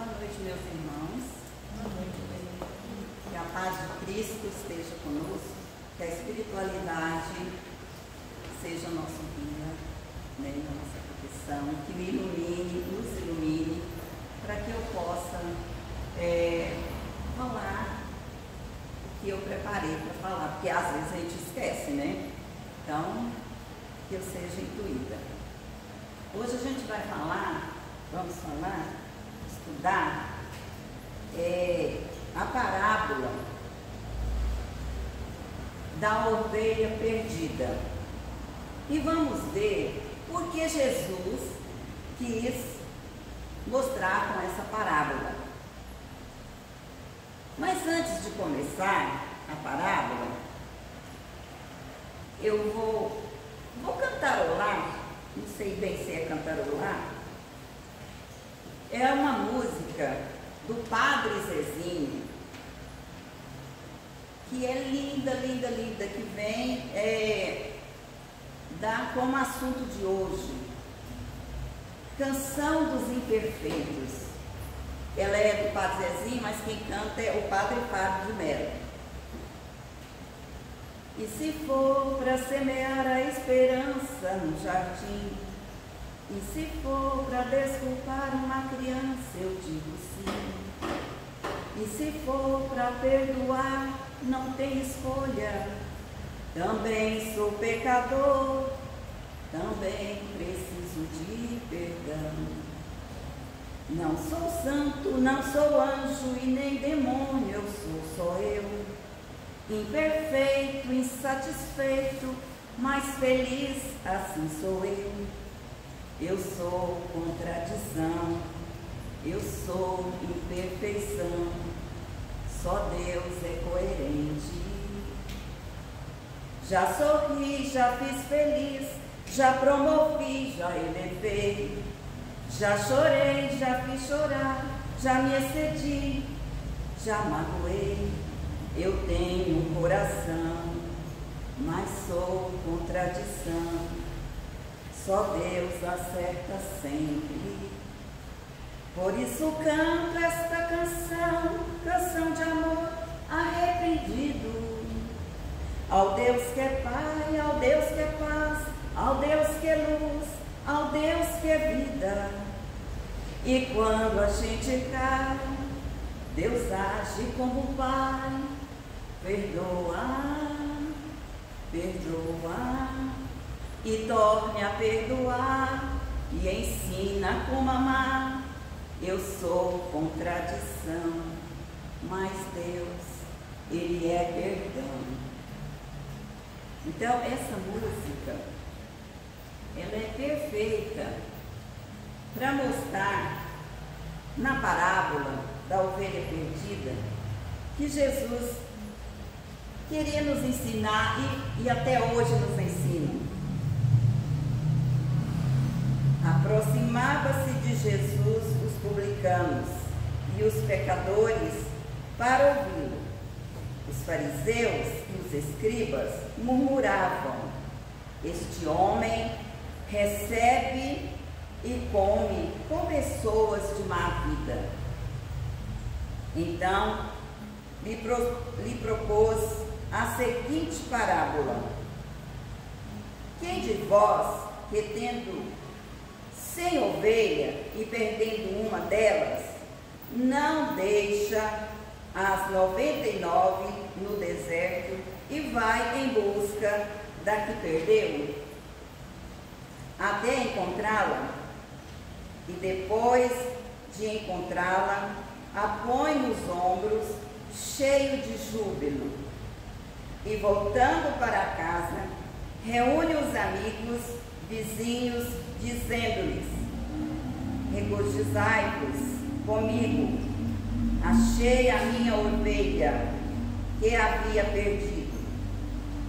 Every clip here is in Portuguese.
Boa noite, meus irmãos. Boa noite. Que a paz de Cristo esteja conosco, que a espiritualidade seja o nosso guia, né, a nossa proteção, que me ilumine, nos ilumine, para que eu possa falar o que eu preparei para falar, porque às vezes a gente esquece, né? Então, que eu seja intuída. Hoje a gente vai estudar a parábola da ovelha perdida. E vamos ver por que Jesus quis mostrar com essa parábola. Mas antes de começar a parábola, eu vou cantarolar, não sei bem se é cantarolar, é uma música do Padre Zezinho, que é linda, linda, linda, que vem dar como assunto de hoje, Canção dos Imperfeitos. Ela é do Padre Zezinho, mas quem canta é o Padre Fábio de Mello. E se for para semear a esperança no jardim, e se for para desculpar uma criança, eu digo sim. E se for para perdoar, não tem escolha. Também sou pecador, também preciso de perdão. Não sou santo, não sou anjo e nem demônio, eu sou só eu. Imperfeito, insatisfeito, mas feliz, assim sou eu. Eu sou contradição, eu sou imperfeição, só Deus é coerente. Já sorri, já fiz feliz, já promovi, já elevei. Já chorei, já fiz chorar, já me excedi, já magoei. Eu tenho um coração, mas sou contradição. Só Deus acerta sempre. Por isso canto esta canção, canção de amor arrependido. Ao Deus que é Pai, ao Deus que é paz, ao Deus que é luz, ao Deus que é vida. E quando a gente cai, Deus age como Pai. Perdoa, perdoa, e torne a perdoar, e ensina como amar. Eu sou contradição, mas Deus, Ele é perdão. Então, essa música, ela é perfeita para mostrar, na parábola da ovelha perdida, que Jesus queria nos ensinar e até hoje nos ensina. Aproximava-se de Jesus os publicanos e os pecadores para ouvi-lo. Os fariseus e os escribas murmuravam: este homem recebe e come com pessoas de má vida. Então, lhe propôs a seguinte parábola: quem de vós, que tendo 100 ovelhas e perdendo uma delas, não deixa as 99 no deserto e vai em busca da que perdeu, até encontrá-la? E depois de encontrá-la, a põe nos ombros, cheio de júbilo, e voltando para casa, reúne os amigos, vizinhos, dizendo-lhes: regozijai-vos comigo, achei a minha ovelha que havia perdido.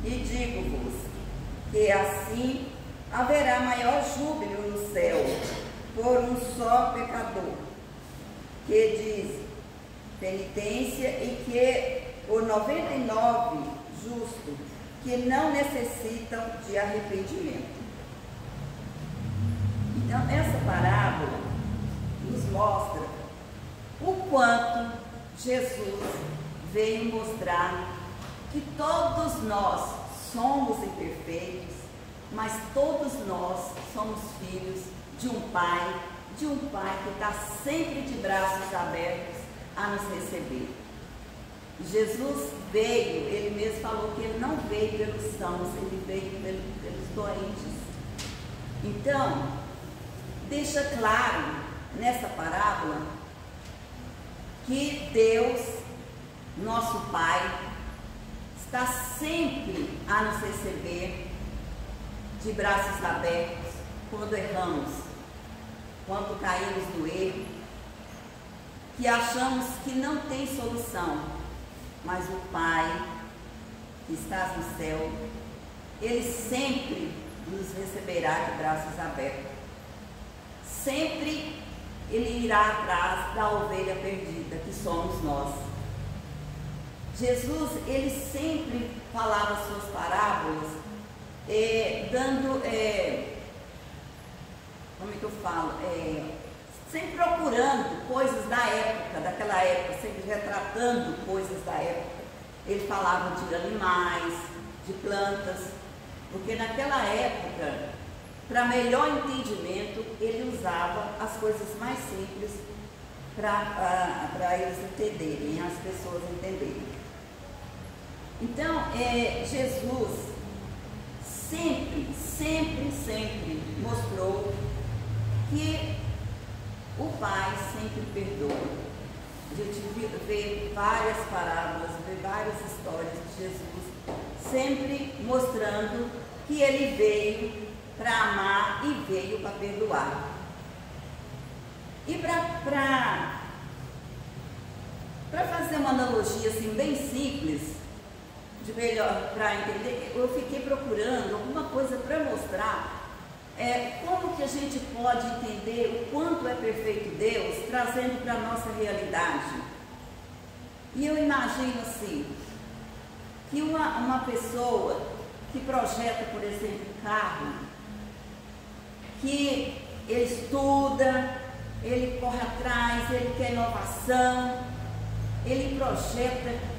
E digo-vos que assim haverá maior júbilo no céu por um só pecador que diz penitência, e que os 99 justos que não necessitam de arrependimento. Então, essa parábola nos mostra quanto Jesus veio mostrar que todos nós somos imperfeitos, mas todos nós somos filhos de um Pai que está sempre de braços abertos a nos receber. Jesus veio, ele mesmo falou que ele não veio pelos sãos, ele veio pelos doentes. Então, deixa claro nessa parábola que Deus, nosso Pai, está sempre a nos receber de braços abertos quando erramos, quando caímos no erro, que achamos que não tem solução, mas o Pai que está no céu, ele sempre nos receberá de braços abertos. Sempre ele irá atrás da ovelha perdida, que somos nós. Jesus, ele sempre falava suas parábolas, dando, como é que eu falo? Sempre procurando coisas da época, daquela época, sempre retratando coisas da época. Ele falava de animais, de plantas, porque naquela época, para melhor entendimento, ele usava as coisas mais simples para eles entenderem, as pessoas entenderem. Então, Jesus sempre mostrou que o Pai sempre perdoa. A gente vê várias parábolas, vê várias histórias de Jesus, sempre mostrando que ele veio para amar e veio para perdoar. E para fazer uma analogia assim, bem simples, de melhor para entender, eu fiquei procurando alguma coisa para mostrar como que a gente pode entender o quanto é perfeito Deus, trazendo para a nossa realidade. E eu imagino assim, que uma pessoa que projeta, por exemplo, carro, que ele estuda, ele corre atrás, ele quer inovação, ele projeta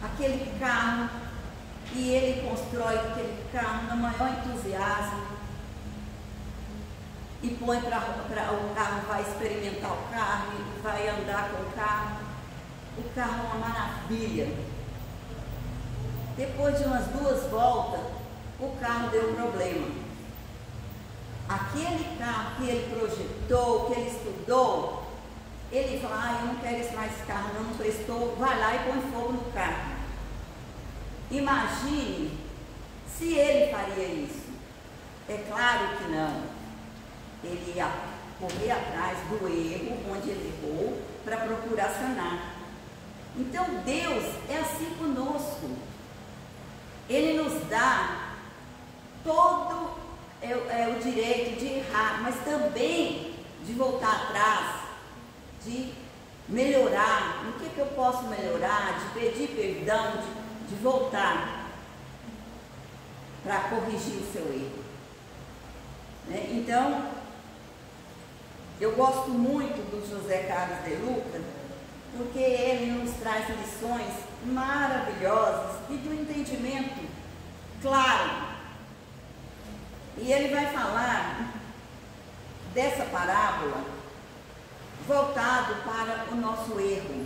aquele carro e ele constrói aquele carro no maior entusiasmo e põe para o carro, vai experimentar o carro, vai andar com o carro é uma maravilha. Depois de umas 2 voltas, o carro deu problema. Aquele carro que ele projetou, que ele estudou, ele fala, eu não quero mais esse carro, não prestou, vai lá e põe fogo no carro. Imagine se ele faria isso. É claro que não. Ele ia correr atrás do erro, onde ele errou, para procurar sanar. Então Deus é assim conosco. Ele nos dá todo o direito de errar, mas também de voltar atrás, de melhorar. No que eu posso melhorar? De pedir perdão, de voltar para corrigir o seu erro. Então, eu gosto muito do José Carlos de Luca, porque ele nos traz lições maravilhosas e do entendimento claro. E ele vai falar dessa parábola voltado para o nosso erro.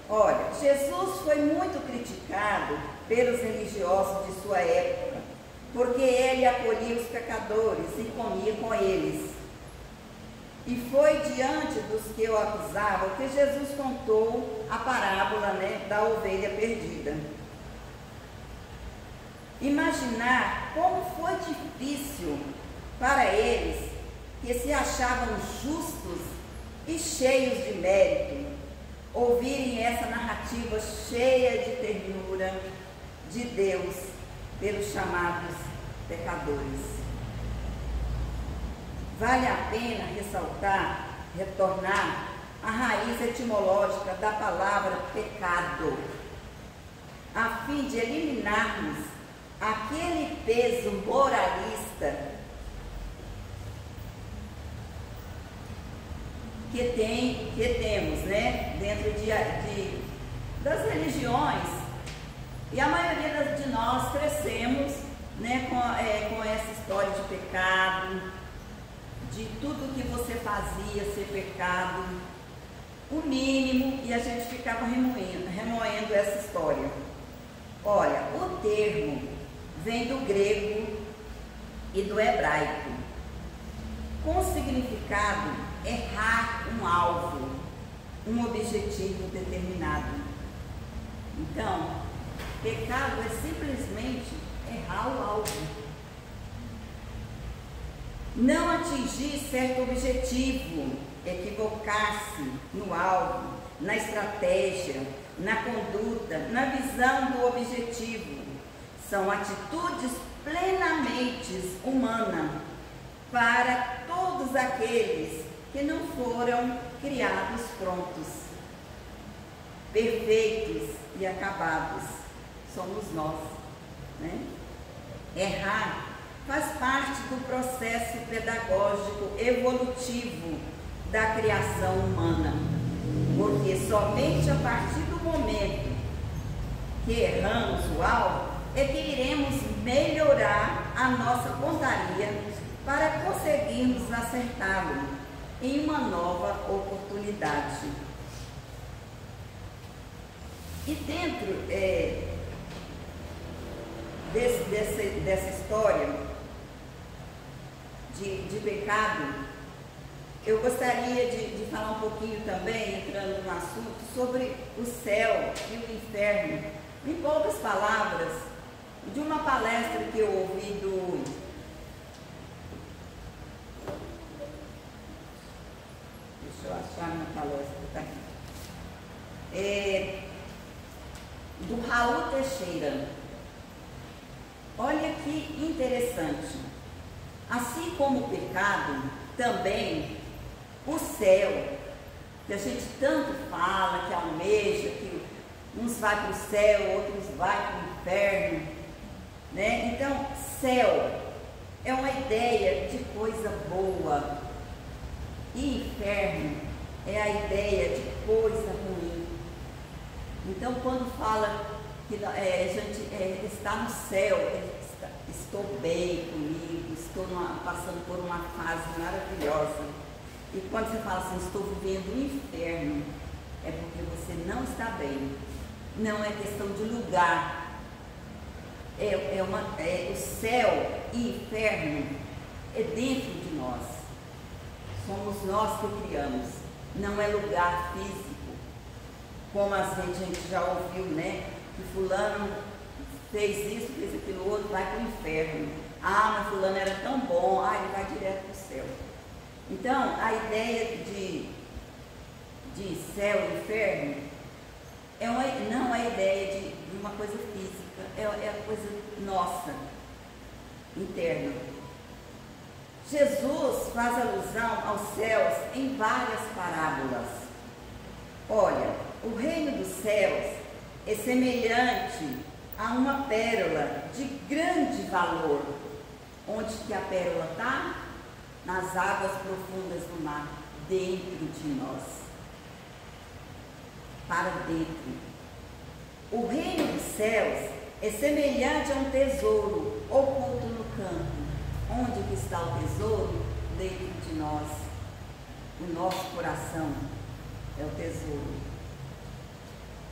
Olha, Jesus foi muito criticado pelos religiosos de sua época, porque ele acolhia os pecadores e comia com eles. E foi diante dos que o acusavam que Jesus contou a parábola, da ovelha perdida. Imaginar como foi difícil para eles, que se achavam justos e cheios de mérito, ouvirem essa narrativa cheia de ternura de Deus pelos chamados pecadores. Vale a pena retornar à raiz etimológica da palavra pecado, a fim de eliminarmos aquele peso moralista que temos, né, dentro das religiões, e a maioria de nós crescemos, né, com essa história de pecado, de tudo que você fazia ser pecado, o mínimo, e a gente ficava remoendo essa história. Olha, o termo vem do grego e do hebraico, com o significado errar um alvo, um objetivo determinado. Então, pecado é simplesmente errar o alvo, não atingir certo objetivo, equivocar-se no alvo, na estratégia, na conduta, na visão do objetivo. São atitudes plenamente humanas para todos aqueles que não foram criados prontos, perfeitos e acabados. Somos nós, né? Errar faz parte do processo pedagógico evolutivo da criação humana, porque somente a partir do momento que erramos o alvo é que iremos melhorar a nossa pontaria para conseguirmos acertá-lo em uma nova oportunidade. E dentro dessa história de pecado, eu gostaria de falar um pouquinho também, entrando no assunto, sobre o céu e o inferno, em poucas palavras, de uma palestra que eu ouvi deixa eu achar minha palestra, está aqui, do Raul Teixeira. Olha que interessante. Assim como o pecado, também o céu, que a gente tanto fala, que almeja, que uns vai para o céu, outros vai para o inferno, né? Então, céu é uma ideia de coisa boa, e inferno é a ideia de coisa ruim. Então, quando fala que a gente está no céu, estou bem comigo, estou passando por uma fase maravilhosa. E quando você fala assim, estou vivendo o inferno, é porque você não está bem. Não é questão de lugar. O céu e inferno é dentro de nós. Somos nós que criamos. Não é lugar físico. Como a gente já ouviu, né? Que fulano fez isso, fez aquilo outro, vai para o inferno. Ah, mas fulano era tão bom, ele vai direto para o céu. Então, a ideia de céu e inferno não é a ideia de uma coisa física, é a coisa nossa, interna. Jesus faz alusão aos céus em várias parábolas. Olha, o reino dos céus é semelhante a uma pérola de grande valor. Onde que a pérola está? Nas águas profundas do mar, dentro de nós. Para dentro. O reino dos céus é semelhante a um tesouro oculto no campo. Onde que está o tesouro? Dentro de nós. O nosso coração é o tesouro.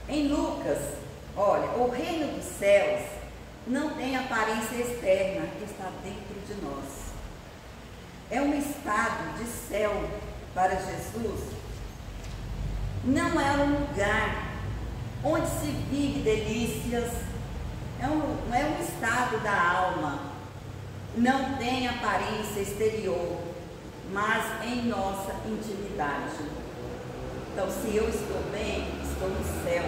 Em Lucas, olha, o reino dos céus não tem aparência externa, está dentro de nós. É um estado de céu para Jesus. Não é um lugar onde se vive delícias, não é um estado da alma, não tem aparência exterior, mas em nossa intimidade. Então, se eu estou bem, estou no céu.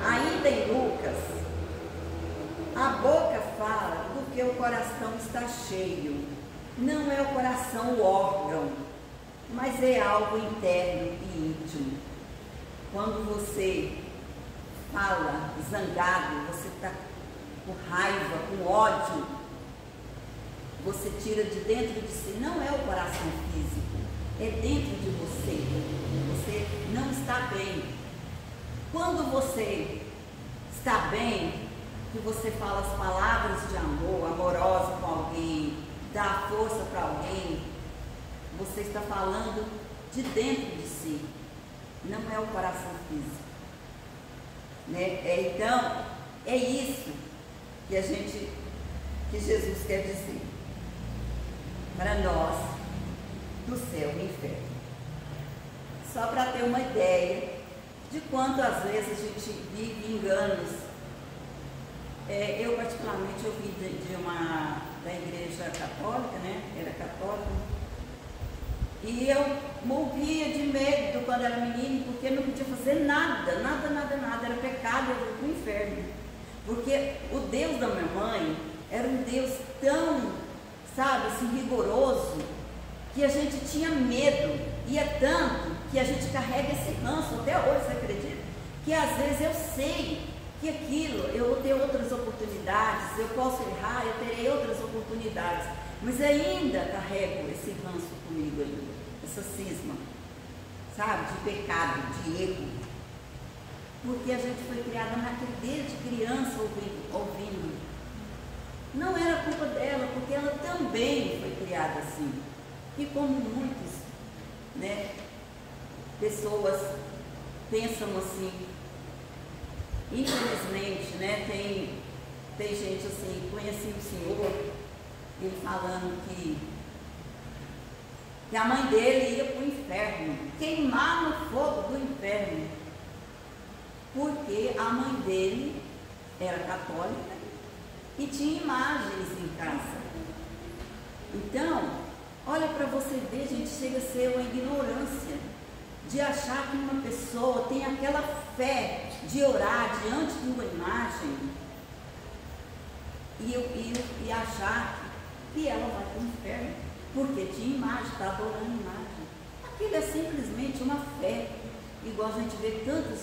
Ainda em Lucas, a boca fala porque o coração está cheio. Não é o coração o órgão, mas é algo interno e íntimo. Quando você fala zangado, você está com raiva, com ódio, você tira de dentro de si, não é o coração físico, é dentro de você. Você não está bem. Quando você está bem, que você fala as palavras de amor, amorosa com alguém, dá força para alguém, você está falando de dentro de si, não é o coração físico. Né? Então, é isso que Jesus quer dizer para nós do céu e inferno. Só para ter uma ideia de quanto às vezes a gente vive enganos. Eu particularmente ouvi da igreja católica, né? Era católica. E eu morria de medo quando era menino, porque não podia fazer nada. Era pecado, eu fui para o inferno. Porque o Deus da minha mãe era um Deus tão, sabe, assim, rigoroso, que a gente tinha medo. E é tanto que a gente carrega esse ranço até hoje, você acredita? Que às vezes eu sei que aquilo, eu vou ter outras oportunidades, eu posso errar, eu terei outras oportunidades, mas ainda carrego esse ranço comigo ainda, essa cisma, sabe, de pecado, de erro, porque a gente foi criada desde criança ouvindo. Não era culpa dela, porque ela também foi criada assim, e como muitos, né, pessoas pensam assim. Infelizmente, né, tem gente assim, conheci o senhor, ele falando que a mãe dele ia para o inferno, queimar no fogo do inferno, porque a mãe dele era católica e tinha imagens em casa. Então, olha para você ver, gente, chega a ser uma ignorância de achar que uma pessoa tem aquela fé de orar diante de uma imagem e achar que ela vai para o inferno, porque tinha imagem, está adorando imagem. Aquilo é simplesmente uma fé, igual a gente vê tanta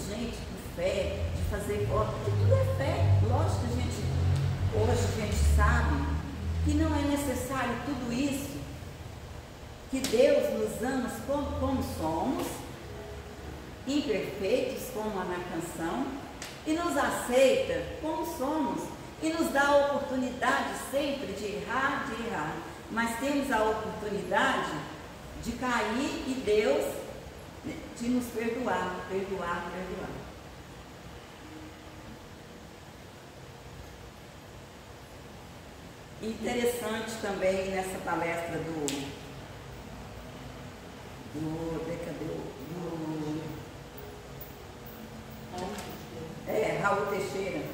gente com fé, de fazer voto, que tudo é fé. Lógico que hoje a gente sabe que não é necessário tudo isso, que Deus nos ama como somos, imperfeitos, como na canção, e nos aceita como somos, e nos dá a oportunidade sempre de errar, mas temos a oportunidade de cair e Deus de nos perdoar. Interessante também nessa palestra do Raul Teixeira,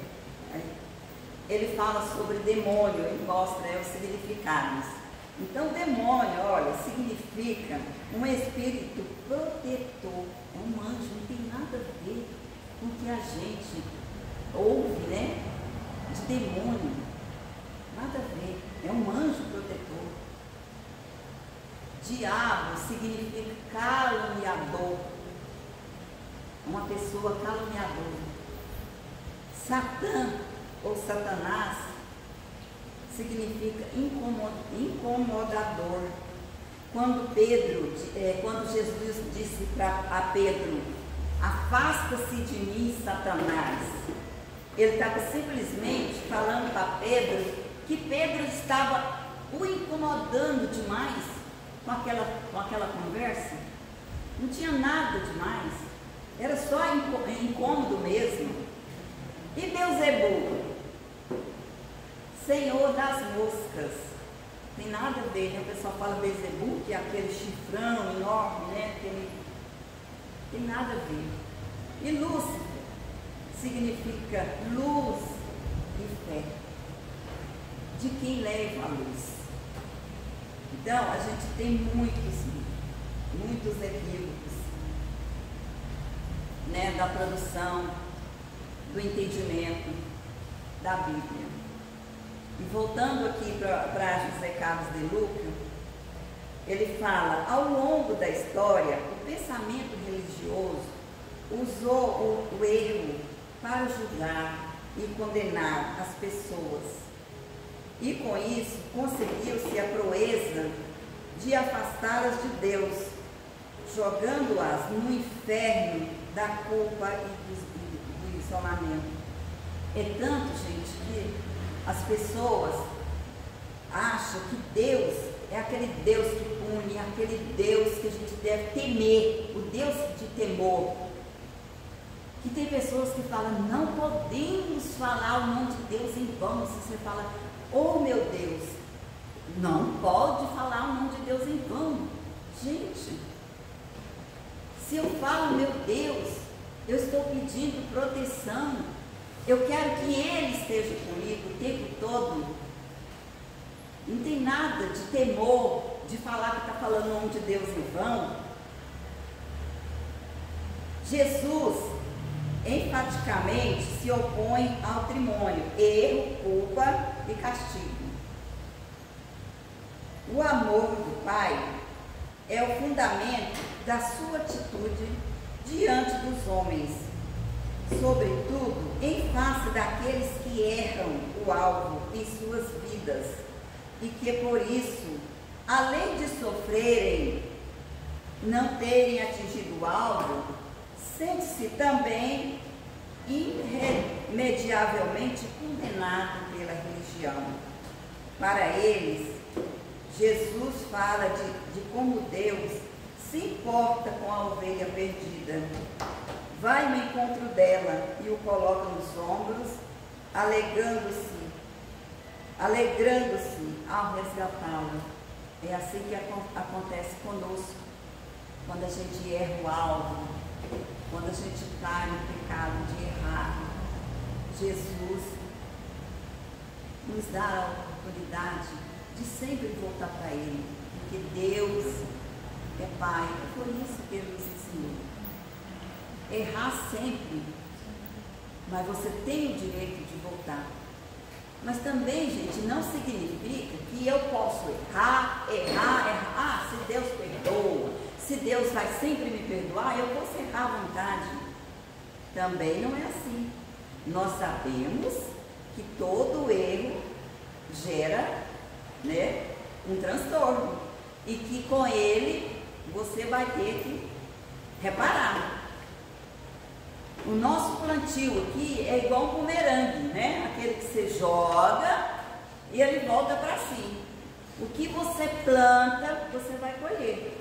ele fala sobre demônio, ele mostra os significados. Então, demônio, olha, significa um espírito protetor, é um anjo, não tem nada a ver com o que a gente ouve, né, de demônio, nada a ver, é um anjo protetor. Diabo significa caluniador, uma pessoa caluniadora. Satã ou Satanás significa incomodador. Quando Jesus disse a Pedro, afasta-se de mim, Satanás, ele estava simplesmente falando para Pedro que Pedro estava o incomodando demais com aquela conversa. Não tinha nada demais, era só incômodo mesmo. E Beelzebul, senhor das moscas, tem nada a ver, né? O pessoal fala Beelzebul, que é aquele chifrão enorme, né? Tem nada a ver. E Lúcifer significa luz e fé, de quem leva a luz. Então, a gente tem muitos equívocos, né, da tradução, do entendimento da Bíblia. E voltando aqui para José Carlos de Lúcio, ele fala, ao longo da história, o pensamento religioso usou o erro para julgar e condenar as pessoas. E com isso conseguiu-se a proeza de afastá-las de Deus, jogando-as no inferno da culpa e do isolamento. É tanto, gente, que as pessoas acham que Deus é aquele Deus que pune, aquele Deus que a gente deve temer, o Deus de temor. Que tem pessoas que falam, não podemos falar o nome de Deus em vão. Se você fala, oh meu Deus, não pode falar o nome de Deus em vão. Gente, se eu falo meu Deus, eu estou pedindo proteção. Eu quero que Ele esteja comigo o tempo todo. Não tem nada de temor de falar que está falando o nome de Deus em vão. Jesus enfaticamente se opõe ao trimônio, erro, culpa e castigo. O amor do Pai é o fundamento da sua atitude diante dos homens, sobretudo em face daqueles que erram o alvo em suas vidas e que por isso, além de sofrerem, não terem atingido o alvo, sente-se também irremediavelmente condenado pela religião. Para eles, Jesus fala de como Deus se importa com a ovelha perdida. Vai no encontro dela e o coloca nos ombros, alegrando-se ao resgatá-la. É assim que acontece conosco, quando a gente erra o alvo, quando a gente cai no pecado de errar. Jesus nos dá a oportunidade de sempre voltar para Ele, porque Deus é Pai. Foi isso que Ele nos ensinou. Errar sempre, mas você tem o direito de voltar. Mas também, gente, não significa que eu posso errar. Ah, se Deus perdoa, se Deus vai sempre me perdoar, eu posso errar à vontade. Também não é assim. Nós sabemos que todo erro gera, né, um transtorno e que com ele você vai ter que reparar. O nosso plantio aqui é igual um bumerangue, né? Aquele que você joga e ele volta para si. O que você planta, você vai colher.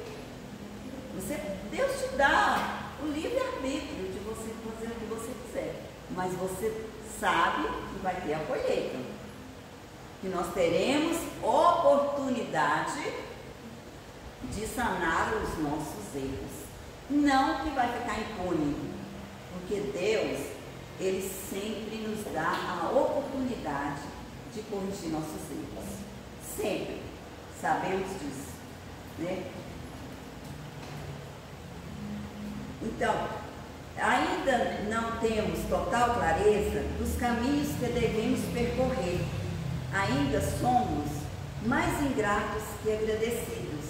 Deus te dá o livre-arbítrio de você fazer o que você quiser, mas você sabe que vai ter a colheita, que nós teremos oportunidade de sanar os nossos erros, não que vai ficar impune, porque Deus, Ele sempre nos dá a oportunidade de corrigir nossos erros, sempre, sabemos disso, né? Então, ainda não temos total clareza dos caminhos que devemos percorrer. Ainda somos mais ingratos que agradecidos.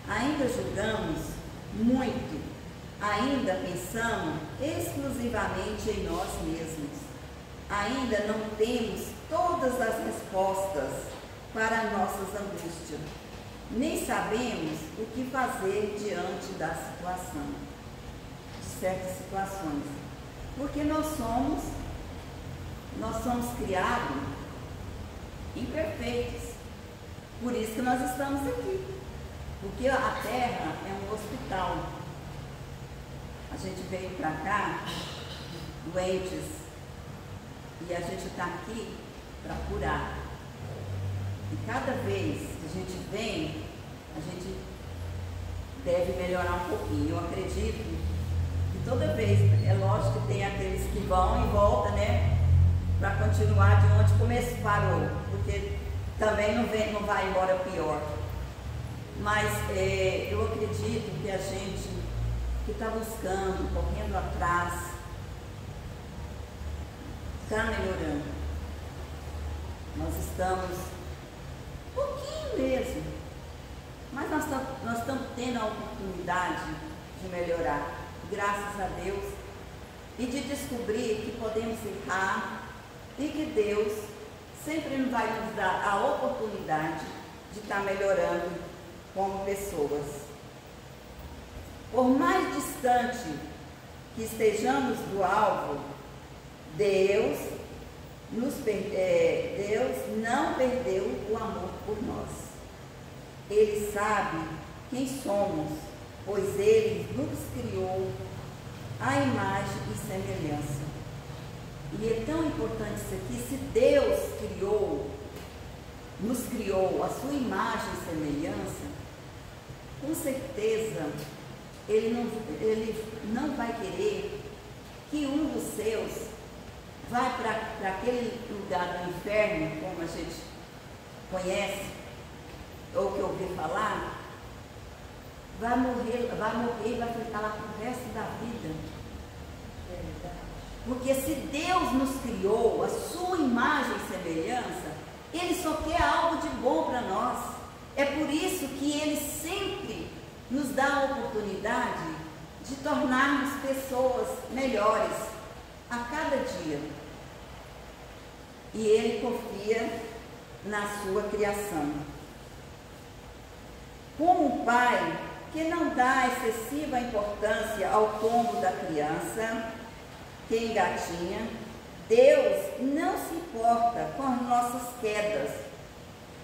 Ainda julgamos muito. Ainda pensamos exclusivamente em nós mesmos. Ainda não temos todas as respostas para nossas angústias. Nem sabemos o que fazer diante da situação. Certas situações, porque nós somos criados imperfeitos, por isso que nós estamos aqui, porque a Terra é um hospital. A gente veio para cá doentes e a gente está aqui para curar, e cada vez que a gente vem, a gente deve melhorar um pouquinho. Eu acredito toda vez, é lógico que tem aqueles que vão e voltam, né, para continuar de onde começou, parou, porque também não vai embora pior. Mas eu acredito que a gente que está buscando, correndo atrás, está melhorando. Nós estamos um pouquinho mesmo, mas nós estamos tendo a oportunidade de melhorar, graças a Deus, e de descobrir que podemos errar e que Deus sempre vai nos dar a oportunidade de estar melhorando como pessoas. Por mais distante que estejamos do alvo, Deus não perdeu o amor por nós. Ele sabe quem somos, pois Ele nos criou à imagem e semelhança. E é tão importante isso aqui, se Deus nos criou a sua imagem e semelhança, com certeza Ele não vai querer que um dos seus vá para aquele lugar do inferno, como a gente conhece, ou que ouviu falar, vai morrer e vai ficar lá pro resto da vida. Porque se Deus nos criou a sua imagem e semelhança, Ele só quer algo de bom para nós. É por isso que Ele sempre nos dá a oportunidade de tornarmos pessoas melhores a cada dia. E Ele confia na sua criação. Como um pai que não dá excessiva importância ao tombo da criança que engatinha, Deus não se importa com as nossas quedas,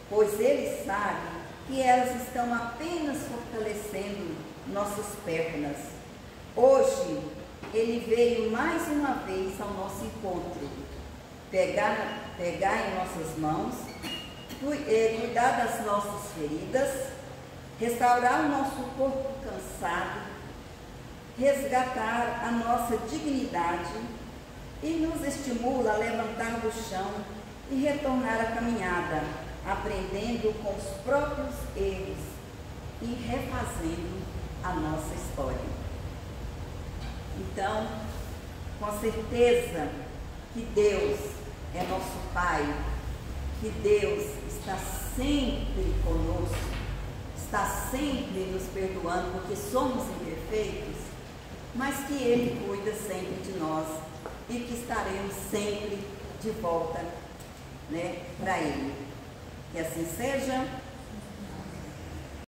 pois Ele sabe que elas estão apenas fortalecendo nossas pernas. Hoje, Ele veio mais uma vez ao nosso encontro, pegar em nossas mãos, cuidar das nossas feridas, restaurar o nosso corpo cansado, resgatar a nossa dignidade e nos estimula a levantar do chão e retornar à caminhada, aprendendo com os próprios erros e refazendo a nossa história. Então, com certeza que Deus é nosso Pai, que Deus está sempre conosco, está sempre nos perdoando, porque somos imperfeitos, mas que Ele cuida sempre de nós e que estaremos sempre de volta, para Ele. Que assim seja.